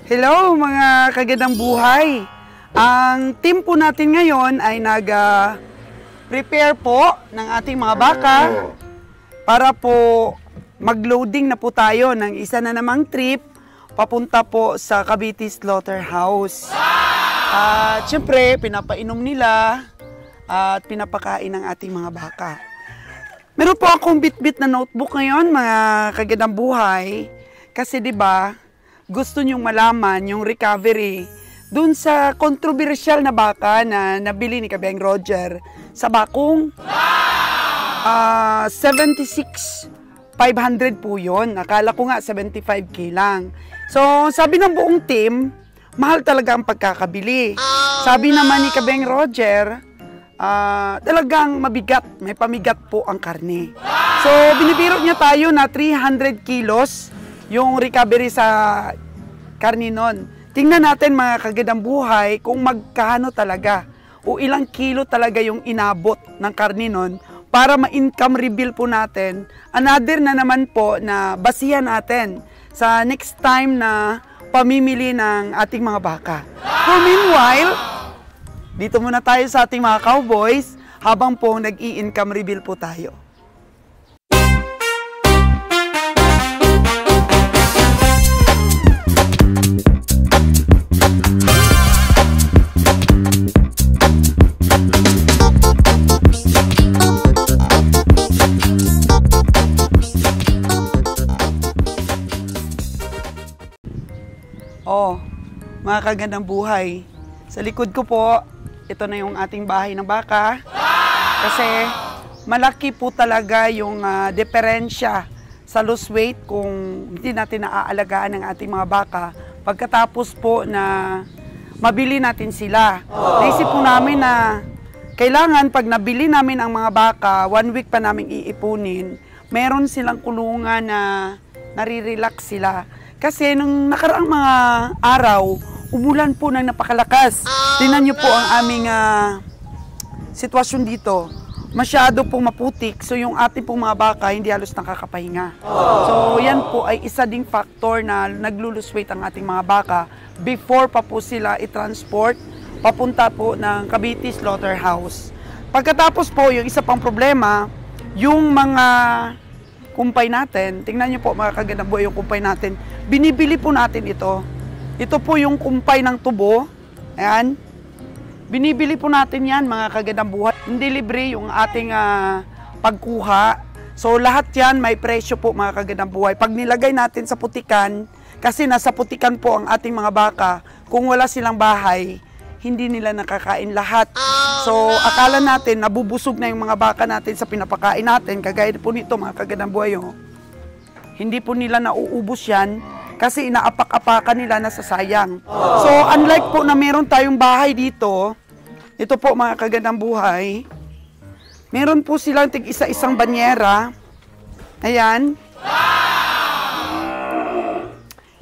Hello mga kagandang buhay! Ang team po natin ngayon ay nag-prepare po ng ating mga baka para po mag-loading na po tayo ng isa na namang trip papunta po sa Cavite Slaughterhouse. At syempre, pinapainom nila at pinapakain ng ating mga baka. Meron po akong bit-bit na notebook ngayon mga kagandang buhay kasi 'di ba? Gusto nyong malaman yung recovery dun sa kontrobersyal na baka na nabili ni Kabeng Roger sa bakong 76,500 po yun. Akala ko nga 75K lang. So sabi ng buong team, mahal talaga ang pagkakabili. Sabi naman ni Kabeng Roger, talagang mabigat, may pamigat po ang karne. So binibiro niya tayo na 300 kilos yung recovery sa karne nun. Tingnan natin mga kagandang buhay kung magkano talaga o ilang kilo talaga yung inabot ng karne nun para ma-income reveal po natin. Another na naman po na basihan natin sa next time na pamimili ng ating mga baka. So meanwhile, dito muna tayo sa ating mga cowboys habang po nag-i-income reveal po tayo. Oh, mga kagandang buhay, sa likod ko po, ito na yung ating bahay ng baka. Kasi malaki po talaga yung diferensya sa loss weight kung hindi natin naaalagaan ng ating mga baka. Pagkatapos po na mabili natin sila. Naisip po namin na kailangan pag nabili namin ang mga baka, 1 week pa namin iipunin, meron silang kulungan na nare-relax sila. Kasi nung nakaraang mga araw, umulan po ng napakalakas. Tingnan niyo po ang aming sitwasyon dito. Masyado pong maputik, so yung ating pong mga baka hindi halos nakakapahinga. So yan po ay isa ding factor na naglo-lose weight ang ating mga baka before pa po sila i-transport papunta po ng Cavite Slaughterhouse. Pagkatapos po, yung isa pang problema, yung mga kumpay natin, tingnan niyo po mga kagandang buhay yung kumpay natin, binibili po natin ito. Ito po yung kumpay ng tubo. Ayan. Binibili po natin yan mga kagandang buhay. Hindi libre yung ating pagkuha. So lahat yan may presyo po mga kagandang buhay. Pag nilagay natin sa putikan, kasi nasa putikan po ang ating mga baka, kung wala silang bahay, hindi nila nakakain lahat. So akala natin nabubusog na yung mga baka natin sa pinapakain natin. Kagaya po nito mga kagandang buhay. Oh. Hindi po nila nauubos yan kasi inaapak-apakan nila na sasayang. So unlike po na meron tayong bahay dito, ito po mga kagandang buhay, meron po silang tig-isa-isang banyera. Ayan.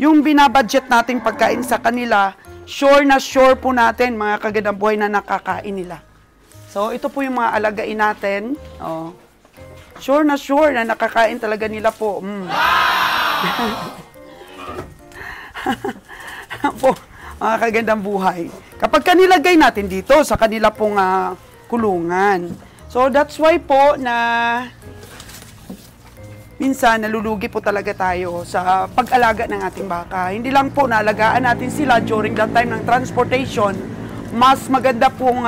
Yung binabudget nating pagkain sa kanila, sure na sure po natin mga kagandang buhay na nakakain nila. So ito po yung mga alagain natin. Oh. Sure na nakakain talaga nila po. Po, mga kagandang buhay. Kapag kanilagay natin dito sa kanila pong kulungan. So that's why po na minsan nalulugi po talaga tayo sa pag-alaga ng ating baka. Hindi lang po naalagaan natin sila during that time ng transportation. Mas maganda pong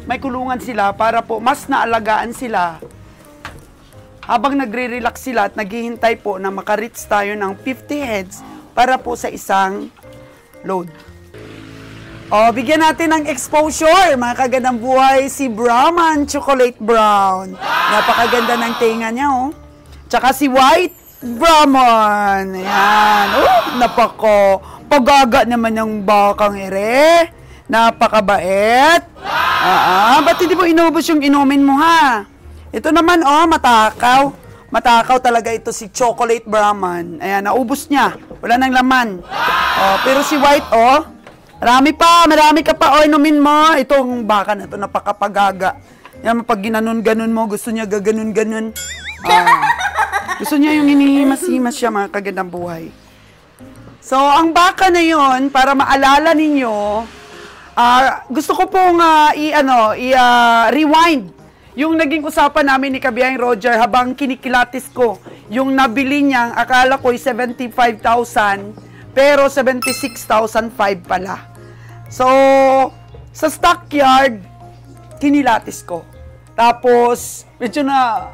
may kulungan sila para po mas naalagaan sila. Habang nagre-relax sila at naghihintay po na makareach tayo ng 50 heads para po sa isang load. O, bigyan natin ng exposure, mga kagandang buhay, si Brahman Chocolate Brown. Napakaganda ng tinga niya, oh. Tsaka si White Brahman. Ayan. Oh, napako. Pagaga naman ng bakang ere. Napakabait. Ba't hindi mo inubos yung inumin mo, ha? Ito naman, oh, matakaw. Matakaw talaga ito si Chocolate Brahman. Ayan, naubos niya. Wala nang laman. Oh, pero si White, oh, marami ka pa, oh, inumin mo. Itong baka na ito, napakapagaga. Yan, pag ginanon-ganon mo, gusto niya gaganon-ganon. Gusto niya yung hinihimas-himas siya, mga kagandang buhay. So, ang baka na yon para maalala ninyo, gusto ko pong rewind yung naging usapan namin ni Kabiyahing Roger habang kinikilatis ko yung nabili niyang, akala ko 75,000, pero 76,500 pala. So, sa stockyard, kinilatis ko. Tapos, medyo na,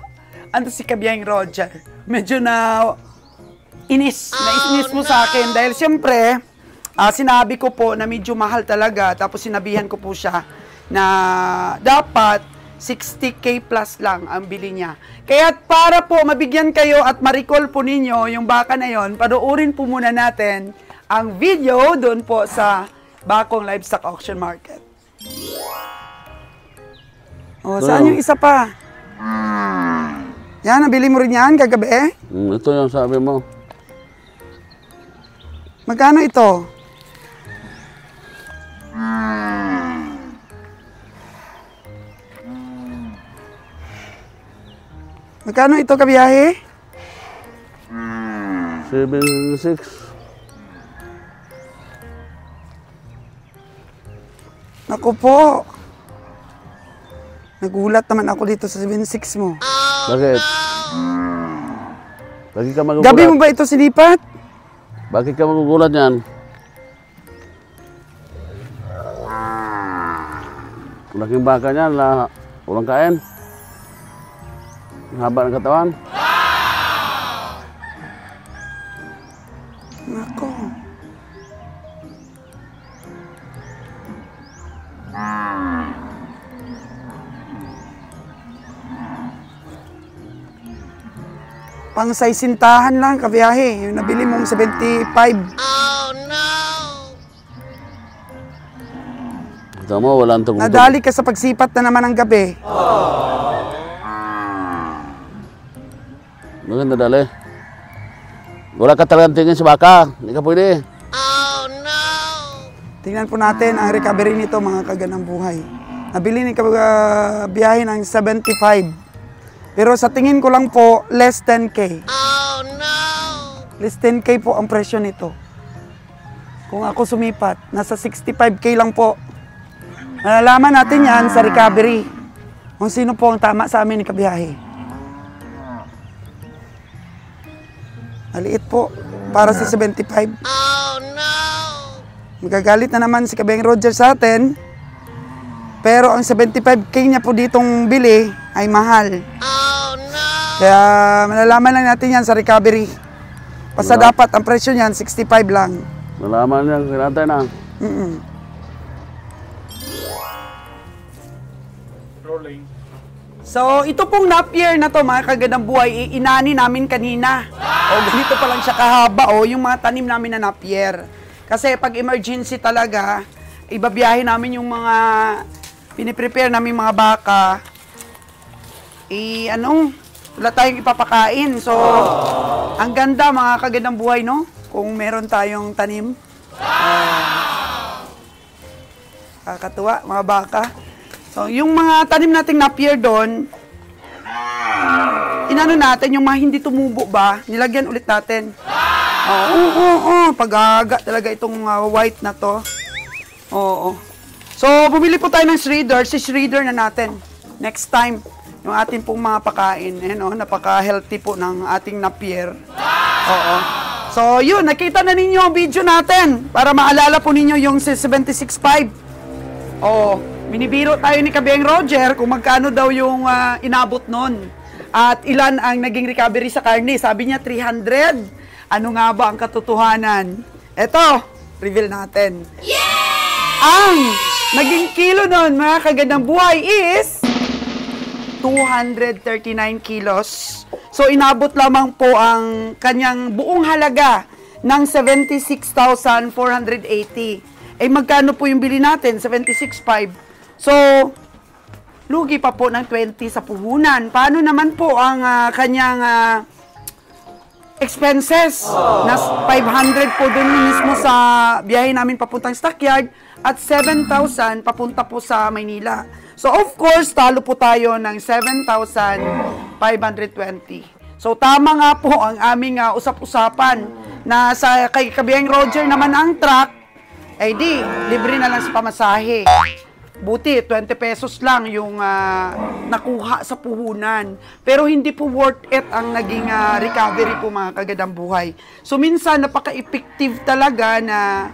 si Kabiyahing Roger, medyo na inis mo sa akin. Dahil siyempre, sinabi ko po na medyo mahal talaga. Tapos sinabihan ko po siya na dapat 60K plus lang ang bili niya. Kaya para po mabigyan kayo at ma-recall po ninyo yung baka na yon, panoorin po muna natin ang video doon po sa Bakong Livestock Auction Market. Saan yung isa pa? Yan, nabili mo rin yan kagabi? Ito yung sabi mo. Magkano ito? Magkano ito, kabiyahe? 76. Naku po. Nagulat naman ako dito sa 76 mo. Bakit? Bakit ka magugulat? Gabi mo ba ito sinipat? Bakit ka magugulat yan? Laking baka niyan, walang kain. Ang haba ng katawan. Nako. Pang saisintahan lang, kabiyahe. Yung nabili mong 75. Oh, no! Ito mo, walang tugtog. Nadali ka sa pagsipat na naman ng gabi. Bakit nadali? Wala ka talagang tingin sa baka. Hindi ka pwede. Oh, no! Tingnan po natin ang recovery nito, mga kaganang buhay. Nabili ni kabiyahe ng 75. Pero sa tingin ko lang po, less 10K. Oh, no! Less 10K po ang presyo nito. Kung ako sumipat, nasa 65K lang po. Malalaman natin yan sa recovery. Kung sino po ang tama sa amin ni kabiyahe. Maliit po, para sa 75. Oh, no! Magagalit na naman si Kabiyahing Roger sa atin. Pero ang 75K niya po ditong bili ay mahal. Oh, no! Kaya malalaman lang natin yan sa recovery. Basta dapat ang presyo niyan, 65 lang. Malaman niya kung natin na. So, ito pong napier na to, mga kagandang buhay, inani namin kanina. O, ganito pa lang siya kahaba, o, yung mga tanim namin na napier. Kasi pag emergency talaga, ibabiyahe namin yung mga piniprepare namin mga baka. Wala tayong ipapakain. So, ang ganda, mga kagandang buhay, no? Kung meron tayong tanim. Kakatuwa, mga baka. So, yung mga tanim nating napier doon, inano natin, yung mga hindi tumubo ba, nilagyan ulit natin. Pag-aga talaga itong white na to. Oo. So, bumili po tayo ng shredder, si shredder na natin. Next time, yung ating pong mga pakain. Ayan, napaka-healthy po ng ating napier. Oo. So, yun, nakita na ninyo ang video natin para maalala po ninyo yung 76.5. Oo. Binibiro tayo ni Kabiyahing Roger kung magkano daw yung inabot nun. At ilan ang naging recovery sa karne. Sabi niya 300. Ano nga ba ang katotohanan? Eto, reveal natin. Yeah! Ang naging kilo nun, mga kagandang buhay, is 239 kilos. So, inabot lamang po ang kanyang buong halaga ng 76,480. Eh, magkano po yung bili natin? 76.5. So, lugi pa po ng 20 sa puhunan. Paano naman po ang kanyang expenses? Na 500 po dun mismo sa biyahe namin papuntang stockyard at 7,000 papunta po sa Maynila. So, of course, talo po tayo ng 7,520. So tama nga po ang aming usap-usapan na sa kay Kabiyang Roger naman ang truck, ay di, libre na lang sa pamasahe. Buti, 20 pesos lang yung nakuha sa puhunan. Pero hindi po worth it ang naging recovery po mga kagadang buhay. So minsan, napaka-effective talaga na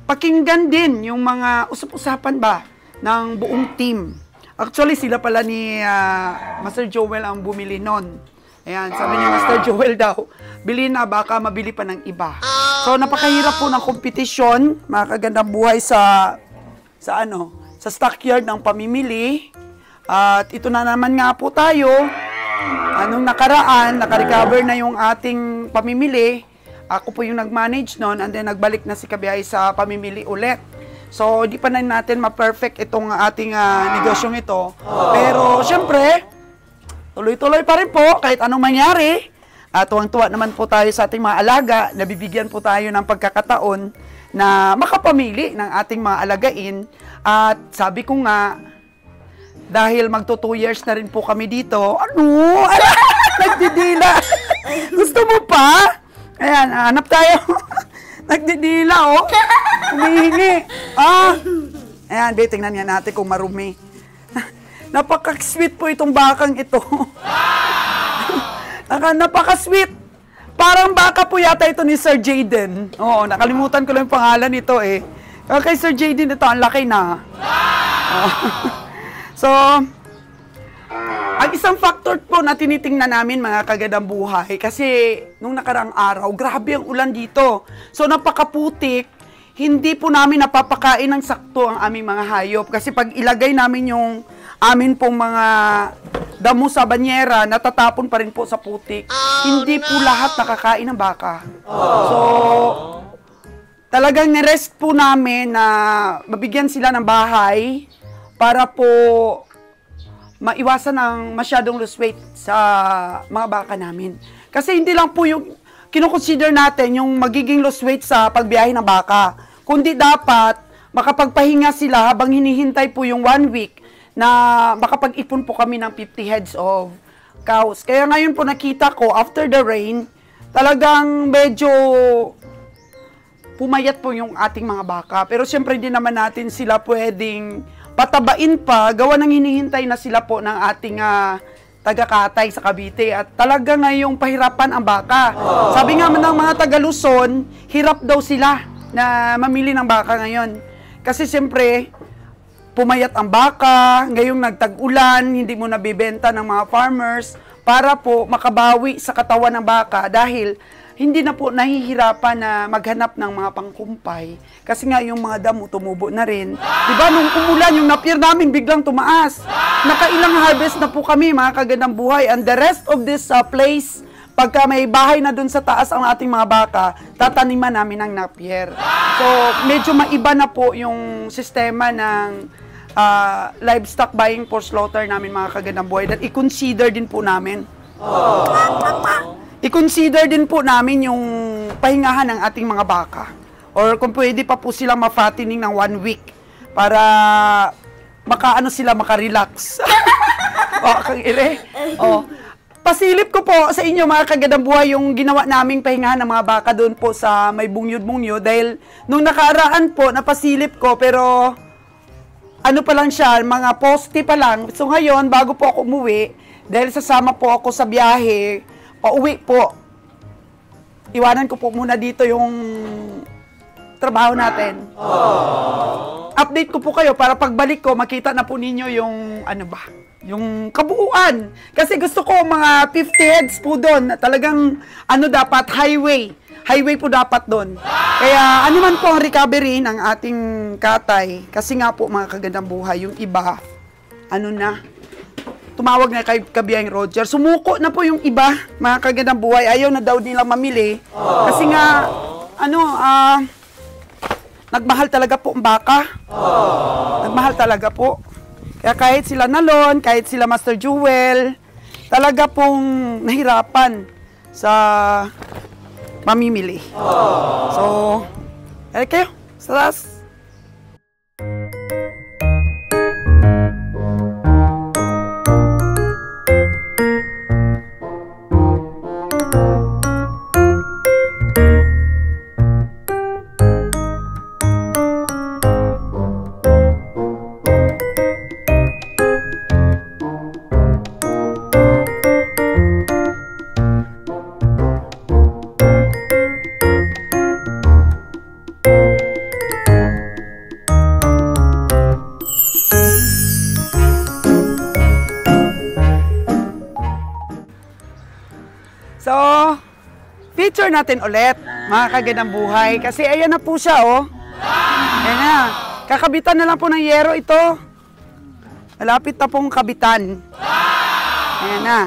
pakinggan din yung mga usap-usapan ba ng buong team. Actually, sila pala ni Master Joel ang bumili nun. Ayan, sabi ni Master Joel daw, bili na baka mabili pa ng iba. So napakahirap po ng kompetisyon, mga kagandang buhay sa stockyard ng pamimili. At ito na naman nga po tayo. Anong nakaraan, naka-recover na yung ating pamimili. Ako po yung nag-manage nun and then nagbalik na si Kabiyay sa pamimili ulit. So, di pa na natin ma-perfect itong ating negosyong ito. Pero, syempre, tuloy-tuloy pa rin po kahit anong mangyari. Tuwang-tuwa naman po tayo sa ating mga alaga. Nabibigyan po tayo ng pagkakataon na makapamili ng ating mga alagain. At sabi ko nga, dahil magto 2 years na rin po kami dito, nagdidila. Gusto mo pa? Ayan, hanap tayo. Nagdidila, oh. Humihingi. Ayan, tingnan nga natin kung marumi. Napaka-sweet po itong bakang ito. Napaka-sweet. Parang baka po yata ito ni Sir Jaden. Oo, nakalimutan ko lang yung pangalan nito eh. Kay Sir Jaden ito, ang laki na. So, ang isang factor po na tinitingnan namin mga kagadang buhay, kasi nung nakarang araw, grabe ang ulan dito. So, napakaputik, hindi po namin napapakain ng sakto ang aming mga hayop. Kasi pag ilagay namin yung amin pong mga damo sa banyera, natatapon pa rin po sa putik. Hindi po lahat nakakain ng baka. So, talagang nirest po namin na mabigyan sila ng bahay para po maiwasan ng masyadong lose weight sa mga baka namin. Kasi hindi lang po yung kinoconsider natin yung magiging lose weight sa pagbiyahe ng baka, kundi dapat makapagpahinga sila habang hinihintay po yung 1 week na makapag-ipon po kami ng 50 heads of cows. Kaya ngayon po nakita ko, after the rain, talagang medyo pumayat po yung ating mga baka. Pero siyempre hindi naman natin sila pwedeng patabain pa, gawa ng hinihintay na sila po ng ating taga-Katay sa Cavite. At talaga ngayong pahirapan ang baka. Sabi nga ng mga taga-Luzon, hirap daw sila na mamili ng baka ngayon. Kasi siyempre, pumayat ang baka, ngayong nagtag-ulan, hindi mo nabibenta ng mga farmers para po makabawi sa katawan ng baka dahil hindi na po nahihirapan na maghanap ng mga pangkumpay. Kasi nga yung mga damo tumubo na rin. Diba nung umulan, yung napier namin biglang tumaas. Nakailang harvest na po kami mga kagandang buhay. And the rest of this place, pagka may bahay na dun sa taas ang ating mga baka, tataniman namin ng napier. So medyo maiba na po yung sistema ng livestock buying for slaughter namin mga kagandang buhay. That i-consider din po namin. I-consider din po namin yung pahingahan ng ating mga baka. Or kung pwede pa po silang ma-fattening ng 1 week para maka-relax. Kang ire. Pasilip ko po sa inyo mga kagandang buhay yung ginawa naming pahingahan ng mga baka doon po sa may bungyod-bungyod. Dahil nung nakaraan po, napasilip ko pero ano pa lang siya, mga poste pa lang. So ngayon, bago po ako umuwi, dahil sasama po ako sa biyahe, pauwi po, iwanan ko po muna dito yung trabaho natin. Update ko po kayo para pagbalik ko, makita na po ninyo yung, yung kabuuan. Kasi gusto ko mga 50 heads po doon, talagang, dapat, highway po dapat doon. Kaya, ano man po ang recovery ng ating Katay, kasi nga po mga kagandang buhay, yung iba, tumawag na kay Kabiyang Roger. Sumuko na po yung iba, mga kagandang buhay. Ayaw na daw nilang mamili. Kasi nga, nagmahal talaga po ang baka. Nagmahal talaga po. Kaya kahit sila Nalon, kahit sila Master Jewel, talaga pong nahirapan sa mamimili. So, kayo, sa taas. i-filter natin ulit, mga kagandang buhay. Kasi ayan na po siya, oh. Ayan na. Kakabitan na lang po ng yero ito. Malapit na pong kabitan. Ayan na.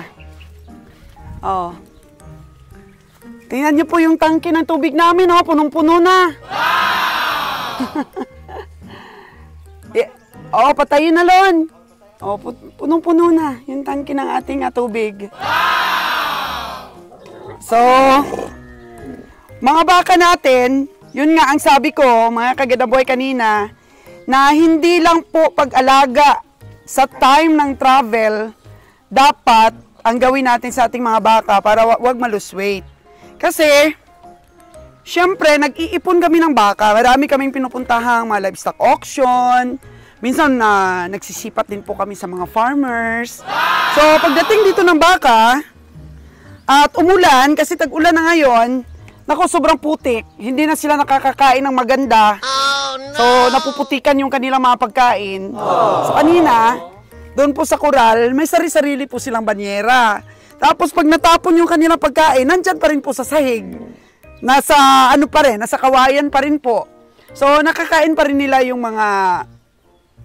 Oh. Tingnan niyo po yung tangke ng tubig namin, oh. Punong-puno na. Oh, patayin na, Lon. Oh, punong-puno na yung tangke ng ating tubig. So, mga baka natin, yun nga ang sabi ko, mga kagadaboy kanina, na hindi lang po pag-alaga sa time ng travel, dapat ang gawin natin sa ating mga baka para wag ma-lose weight. Kasi, syempre, nag-iipon kami ng baka. Marami kaming pinupuntahang mga livestock auction. Minsan, nagsisipat din po kami sa mga farmers. So, pagdating dito ng baka, at umulan, kasi tag-ulan na ngayon, naku, sobrang putik. Hindi na sila nakakakain ng maganda. So, napuputikan yung kanilang mga pagkain. So, kanina, doon po sa koral, may sari-sarili po silang banyera. Tapos, pag natapon yung kanilang pagkain, nandyan pa rin po sa sahig. Nasa, nasa kawayan pa rin po. So, nakakain pa rin nila yung mga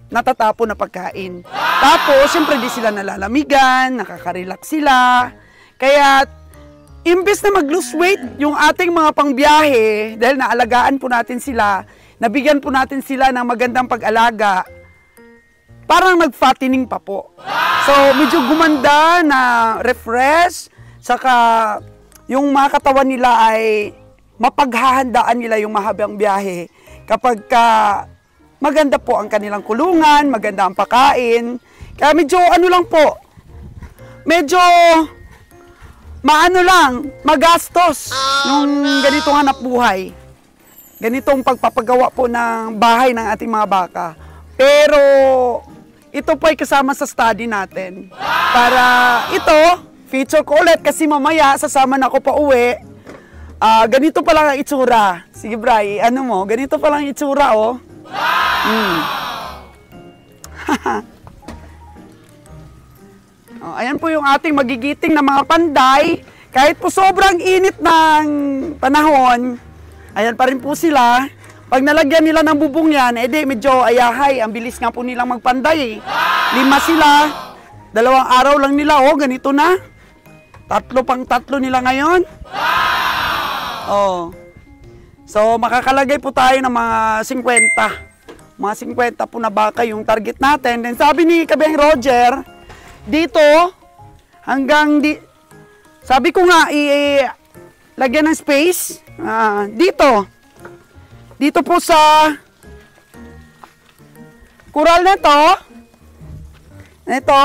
natatapon na pagkain. Tapos, siyempre di sila nalalamigan, nakaka-relax sila. Kaya, imbes na mag-lose weight yung ating mga pangbiyahe, dahil naalagaan po natin sila, nabigyan po natin sila ng magandang pag-alaga, parang nag-fattening pa po. So, medyo gumanda na refresh, saka yung mga katawan nila ay mapaghahandaan nila yung mahabang biyahe kapag maganda po ang kanilang kulungan, maganda ang pagkain. Kaya medyo medyo magastos yung ganitong hanap buhay. Ganitong pagpapagawa po ng bahay ng ating mga baka. Pero ito po ay kasama sa study natin. Para ito, feature ko ulit kasi mamaya sasama na ako pa uwi. Ganito pa lang ang itsura. Sige, Bray, ganito pa lang ang itsura, oh. Ayan po yung ating magigiting na mga panday. Kahit po sobrang init ng panahon, ayan pa rin po sila. Pag nalagyan nila ng bubong yan, medyo ayahay. Ang bilis nga po nilang magpanday. 5 sila. 2 araw lang nila, ganito na. 3 nila ngayon. So, makakalagay po tayo ng mga 50. Mga 50 po na baka yung target natin. Then sabi ni Kabeng Roger, dito, sabi ko nga, lagyan ng space. Dito po sa kural na ito,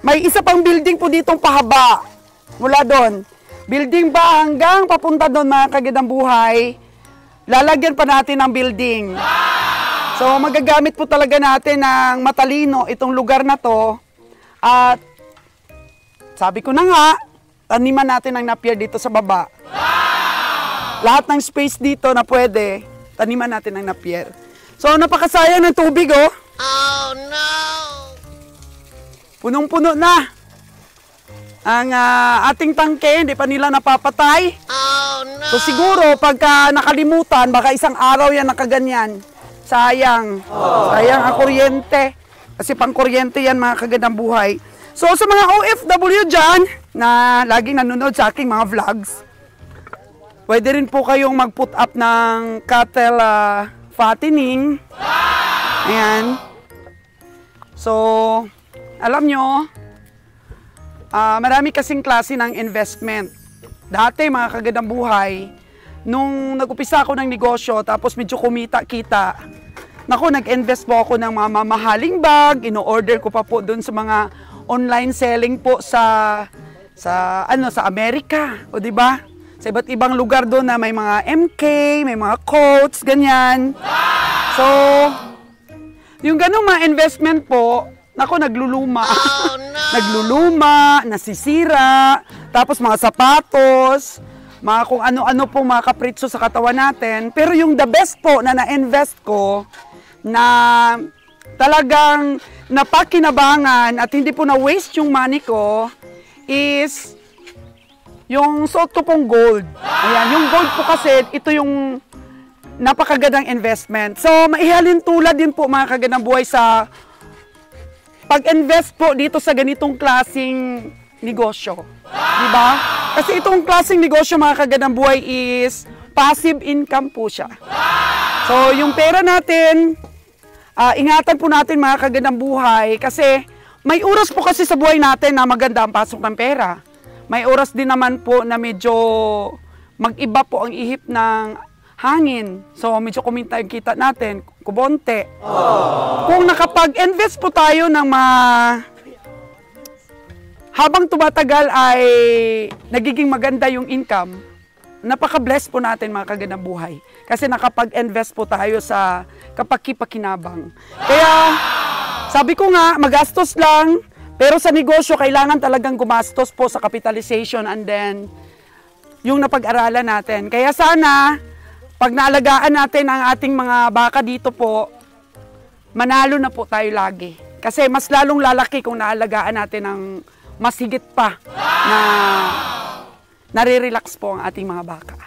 may isa pang building po ditong pahaba. Mula doon. Building ba hanggang papunta doon, mga kagandang buhay, lalagyan pa natin ng building. So, magagamit po talaga natin ng matalino itong lugar na to. At, sabi ko na nga, taniman natin ang napier dito sa baba. Lahat ng space dito na pwede, taniman natin ang napier. So, napakasayang ng tubig, oh. Oh, no! Punong-puno na. Ang ating tangke, hindi pa nila napapatay. Oh, no! So siguro, pagka nakalimutan, baka isang araw yan nakaganyan. Sayang. Sayang ang kuryente. Kasi pang kuryente yan, mga kagandang buhay. So sa mga OFW dyan, na laging nanonood sa aking mga vlogs, pwede rin po kayong mag-put up ng cattle fattening. Ayan. So, alam nyo, marami kasing klase ng investment. Dati, mga kagandang buhay, nung nag-upisa ako ng negosyo, tapos medyo kumita-kita, nag-invest po ako ng mga mamahaling bag, ino-order ko pa po doon sa mga online selling po sa Amerika, o di ba? Sa iba't ibang lugar doon na may mga MK, may mga coats, ganyan. So, yung ganung mga investment po, nagluluma. Oh, no! Nagluluma, nasisira, tapos mga sapatos, mga kung ano-ano po mga kapritso sa katawan natin. Pero yung the best po na na-invest ko, na talagang napakinabangan at hindi po na-waste yung money ko, is Yung suot ko pong gold. Ayan, yung gold po kasi, ito yung napakagandang investment. So, maihalin tulad din po mga kagandang buhay sa pag-invest po dito sa ganitong klaseng negosyo. Diba? Kasi itong klaseng negosyo mga kagandang buhay is passive income po siya. So, yung pera natin, ingatan po natin mga kagandang buhay kasi may oras po kasi sa buhay natin na maganda ang pasok ng pera. May oras din naman po na medyo mag-iba po ang ihip ng hangin. So, medyo kumita yung kita natin, kubonte. Kung nakapag-invest po tayo ng habang tumatagal ay nagiging maganda yung income, napaka-bless po natin mga kagandang buhay. Kasi nakapag-invest po tayo sa kapaki-pakinabang. Kaya, sabi ko nga, magastos lang, pero sa negosyo, kailangan talagang gumastos po sa capitalization and then yung napag-aralan natin. Kaya sana, pag naalagaan natin ang ating mga baka dito po, manalo na po tayo lagi. Kasi mas lalong lalaki kung naalagaan natin ng mas higit pa na nare-relax po ang ating mga baka.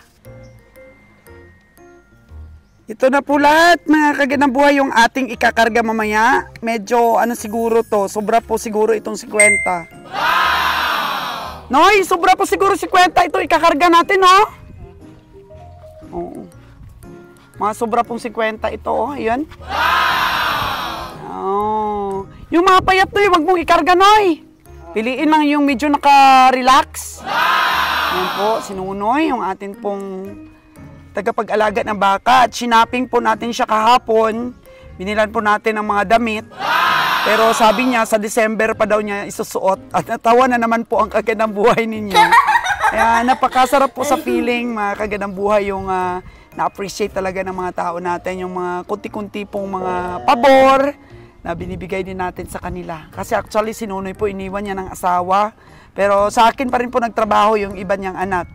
Ito na po lahat, mga kagandang buhay, yung ating ikakarga mamaya. Medyo, siguro to, sobra po siguro itong 50. Noy, sobra po siguro 50 ito ikakarga natin, no? Oo. Mga sobra pong 50 ito, oh, ayan. Oh. Yung mga payat to, wag mong ikarga, Noy. Piliin lang yung medyo naka-relax. Ayan po, si Nunoy, yung atin pong tagapag-alaga ng baka. At sinaping po natin siya kahapon. Binilan po natin ng mga damit. Pero sabi niya, sa December pa daw niya isusuot. At natawa na naman po ang kagandang buhay ninyo. Kaya napakasarap po sa feeling, mga kagandang buhay, yung na-appreciate talaga ng mga tao natin. Yung mga kunti-kunti pong mga pabor na binibigay din natin sa kanila. Kasi actually, si Nunoy po, iniwan niya ng asawa. Pero sa akin pa rin po nagtrabaho yung iba niyang anak.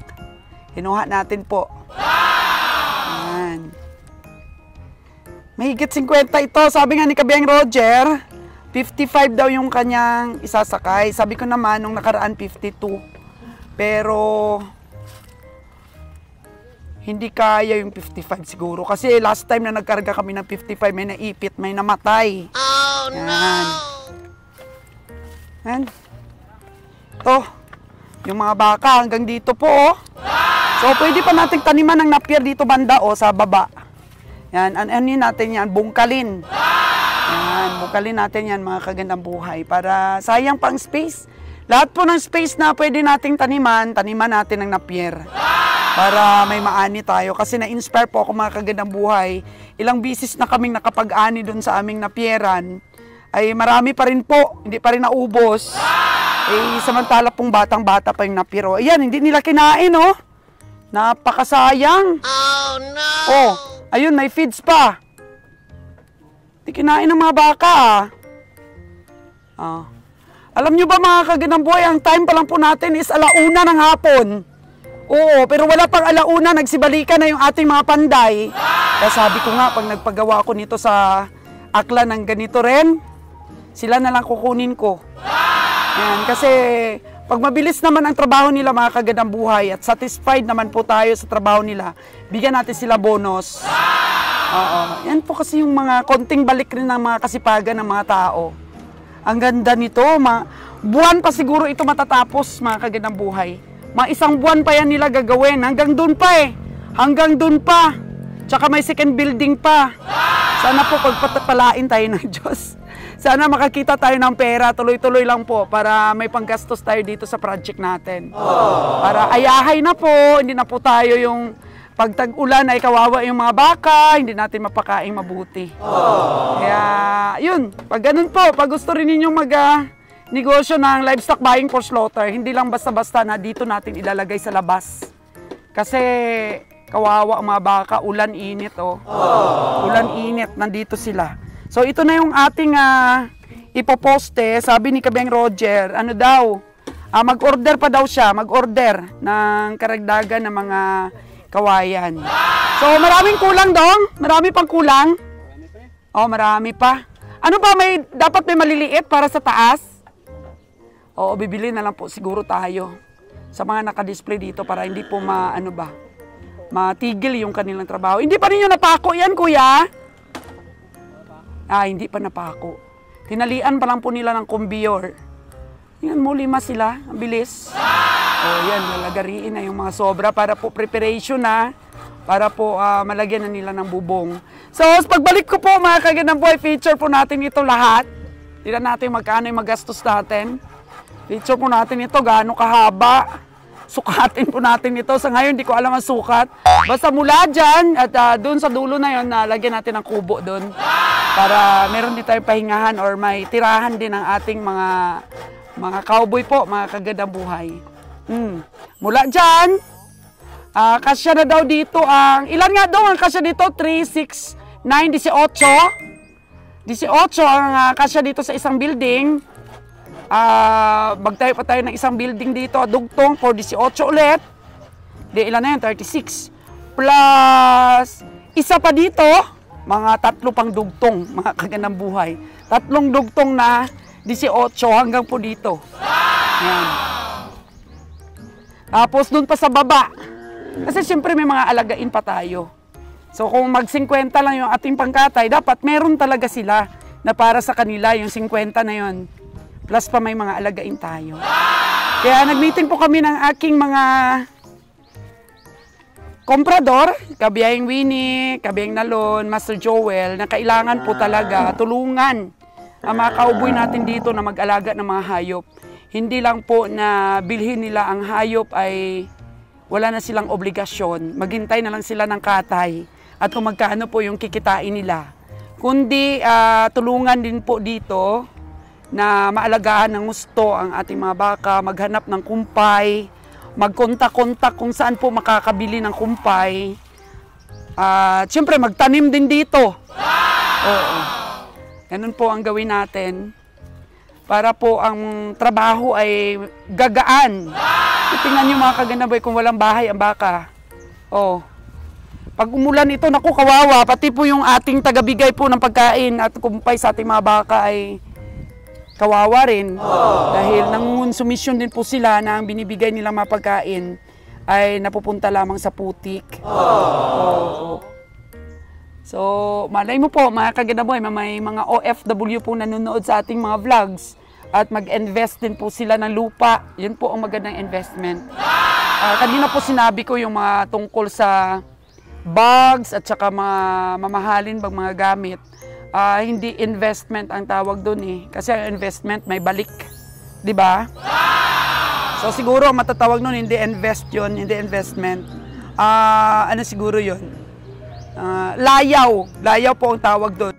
Kinuha natin po. Ayan. Mahigit 50 ito. Sabi nga ni Kabiang Roger, 55 daw yung kanyang isasakay. Sabi ko naman, nung nakaraan 52. Pero hindi kaya yung 55 siguro. Kasi last time na nagkarga kami ng 55, may naipit, may namatay. Oh, no! Yan. Ito, yung mga baka hanggang dito po, oh. So, pwede pa nating taniman ng napier dito banda, oh, sa baba. Yan, ano natin yan, bungkalin. Yan, bungkalin natin yan, mga kagandang buhay. Para sayang pang space. Lahat po ng space na pwede nating taniman natin ng napier. Para may maani tayo. Kasi na-inspire po ako, mga kagandang buhay. Ilang bisis na kaming nakapag-ani doon sa aming napieran. Ay marami pa rin po, hindi pa rin naubos. Eh, samantala pong batang-bata pa yung napiro. Ayan, hindi nila kinain, oh. Napakasayang. Oh, no! Oh, ayun, may feeds pa. Hindi kinain ng mga baka, ah. Oh. Alam nyo ba, mga kagandang buhay, ang time pa lang po natin is 1:00 ng hapon. Oo, pero wala pang 1:00, nagsibalikan na yung ating mga panday. Kaya sabi ko nga, pag nagpagawa ko nito sa akla ng ganito rin, sila na lang kukunin ko. Yan, kasi pag mabilis naman ang trabaho nila, mga kagandang buhay, at satisfied naman po tayo sa trabaho nila, bigyan natin sila bonus. Oo. Yan po kasi yung mga konting balik rin ng mga kasipagan ng mga tao. Ang ganda nito, buwan pa siguro ito matatapos, mga kagandang buhay. Mga 1 buwan pa yan nila gagawin. Hanggang doon pa eh. Hanggang doon pa. Tsaka may second building pa. Sana po pagpapalain tayo ng Diyos. Sana makakita tayo ng pera. Tuloy-tuloy lang po para may panggastos tayo dito sa project natin. Para ayahay na po. Hindi na po tayo yung pag tag-ulan ay kawawa yung mga baka. Hindi natin mapakaing mabuti. Kaya yun. Pag ganun po, pag gusto rin ninyong negosyo ng livestock buying for slaughter, hindi lang basta-basta na dito natin ilalagay sa labas. Kasi kawawa ang mga baka, ulan, init, oh. Ulan, init, nandito sila. So ito na yung ating ipoposte. Sabi ni Kabiang Roger, ano daw, mag-order pa daw siya, mag-order ng karagdagan ng mga kawayan. So maraming kulang dong? Marami pang kulang? Oh, marami pa. Ano ba, dapat may maliliit para sa taas? Oo, bibili na lang po siguro tayo. sa mga nakadisplay dito para hindi po matigil yung kanilang trabaho. Hindi pa rin yung napako yan, kuya? Hindi pa napako. Tinalian pa lang po nila ng kumbiyor. Yan mo, 5 sila. Ang bilis. Yan, lalagariin na yung mga sobra para po preparation na. Para po malagyan na nila ng bubong. So, pagbalik ko po mga kagandang buhay, feature po natin ito lahat. Tignan natin magkano yung magastos natin. Feature po natin ito, gaano kahaba. Sukatin po natin ito. Sa ngayon, hindi ko alam ang sukat. Basta mula dyan at doon sa dulo na yun, lagyan natin ng kubo doon. Para meron din tayong pahingahan or may tirahan din ang ating mga cowboy po, mga kagandang buhay. Mula dyan, kasya na daw dito ang, ilan nga daw ang kasya dito? 3, 6, 9, 18. 18 ang kasya dito sa isang building. Magtayo pa tayo ng isang building dito, dugtong for 18 ulit. Ilan na yan? 36. Plus, isa pa dito, mga 3 pang dugtong, mga kagandang buhay. 3 dugtong na 18 hanggang po dito. Yan. Tapos doon pa sa baba. Kasi siyempre may mga alagain pa tayo. So kung mag-50 lang yung ating pangkatay, dapat meron talaga sila na para sa kanila yung 50 na yon. Plus pa may mga alagain tayo. Kaya nag-meeting po kami ng aking mga komprador, Kabiyahing Winnie, Kabiyahing Nalon, Master Joel, na kailangan po talaga tulungan ang mga cowboy natin dito na mag-alaga ng mga hayop. Hindi lang po na bilhin nila ang hayop ay wala na silang obligasyon. Maghintay na lang sila ng katay at kung magkano po yung kikitain nila. Kundi tulungan din po dito na maalagaan ng gusto ang ating mga baka, maghanap ng kumpay, magkontak-kontak kung saan po makakabili ng kumpay. Siyempre magtanim din dito. Oo. Ganun po ang gawin natin para po ang trabaho ay gagaan. Tingnan nyo mga kagandang buhay kung walang bahay ang baka. Pag umulan ito, naku kawawa, pati po yung ating tagabigay po ng pagkain at kumpay sa ating mga baka ay kawawa rin. Dahil nangunsumisyon din po sila na ang binibigay nilang mga pagkain ay napupunta lamang sa putik. So, malay mo po mga kagandang buhay, may mga OFW po nanonood sa ating mga vlogs. At mag-invest din po sila ng lupa. Yun po ang magandang investment. Kanina po sinabi ko yung mga tungkol sa bags at saka mga mamahalin bang mga gamit. Hindi investment ang tawag doon eh. Kasi ang investment may balik. Di ba? So siguro ang matatawag doon hindi invest yun, hindi investment. Ano siguro yun? Layaw. Layaw po ang tawag doon.